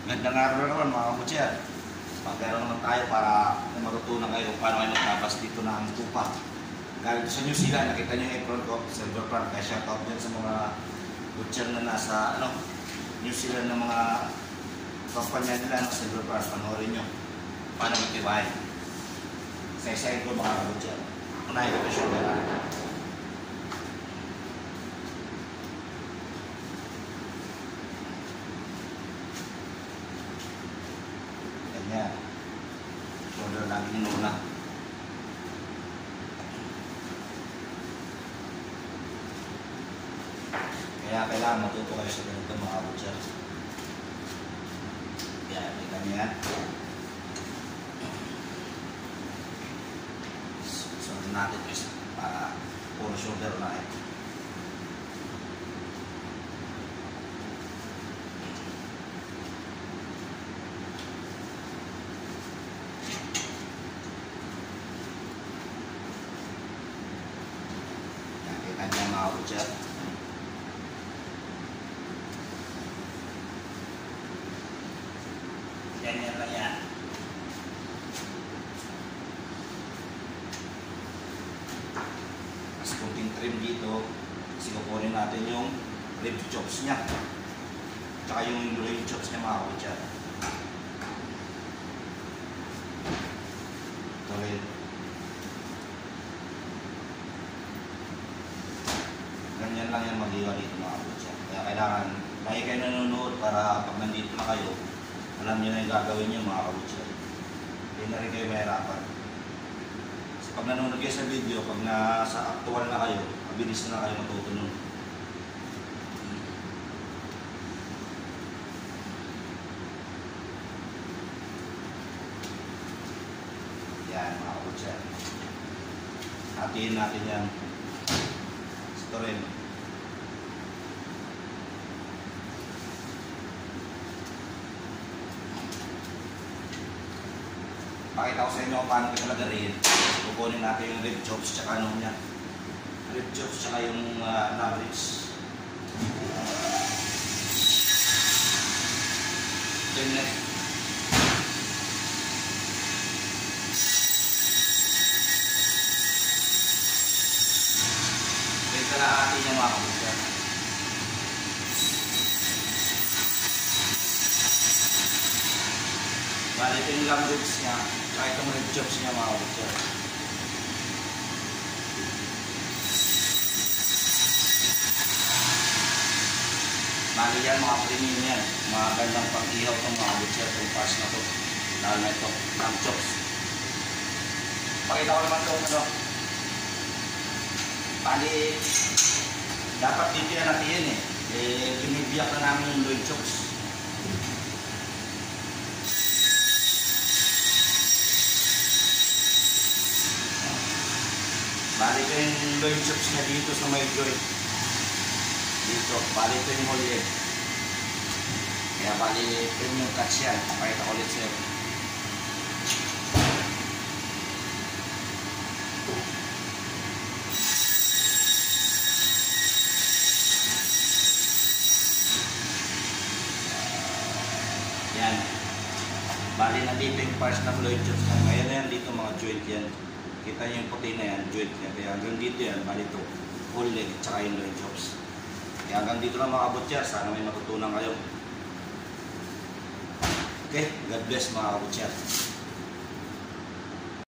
Gandang araw na naman mga kabutcher. Magkaroon naman tayo para matutunan kayo kung paano kayo magtabas dito ng tupa. Galing sa New Zealand, nakita nyo yung apron ko, silver front. Kaya shoutout dyan sa mga butcher na nasa New Zealand na mga kampanya nila ng silver front. Panoorin nyo paano magtibahin. Isa-isahin ko mga kabutcher. Unahin ko ito shoulder. Ganyan. Shoulder lagi inuna. Kaya kailangan matuto kayo sa ganito mga kabutcher. Kaya may ganyan. Sunod natin guys para puro shoulder na eh. Nakita niya mga kabutcher. Ganyan lang yan. Mas kunting trim dito kasi kukunin natin yung rib chops nya tsaka yung rib chops nya mga kabutcher. Ito rin. Ganyan lang yan mag-iwa dito mga kabutcher. Kaya kailangan lagi kayo nanonood para pag nandito na kayo alam niyo na yung gagawin niyo mga kabutcher. Hindi na rin kayo mahirapan. So pag nanonood kayo sa video, pag nasa actual na kayo, mabilis na kayo matutunan. Yan mga kabutcher. Hatiin natin yan. Ito rin. Pakita ko sa inyo kung paano ito lagarin. Kukunin natin yung rib chops tsaka ano niya. Rib chops tsaka yung lamb ribs. Then next. Then kalahati niya mga kabutcher. Bali ito yung lamb ribs niya. Tsaka itong rib chops niya mga kabutcher. Bali yan mga premium yan. Mga gandang pag-ihaw itong mga kabutcher. Itong parts na ito. Lalo na ito. Lamb chops. Pakita ko naman ito. Ano? Bali dapat dito yan natin yan eh. Binibiyak na namin yung loin chops. Bali ito yung loin chops niya dito sa may joint. Dito. Bali ito yung whole leg. Kaya bali ito yung cuts yan. Pakita ko ulit sa'yo. Yan. Bali nandito yung parts ng loin chops niya. Ngayon na yan dito mga joint yan. Kita niyo yung puti na yan, joint niya. Kaya hanggang dito yan, bali ito, whole leg, tsaka yung loin chops. Kaya hanggang dito lang mga kabutcher, sana may matutunan kayo. Okay, God bless mga kabutcher.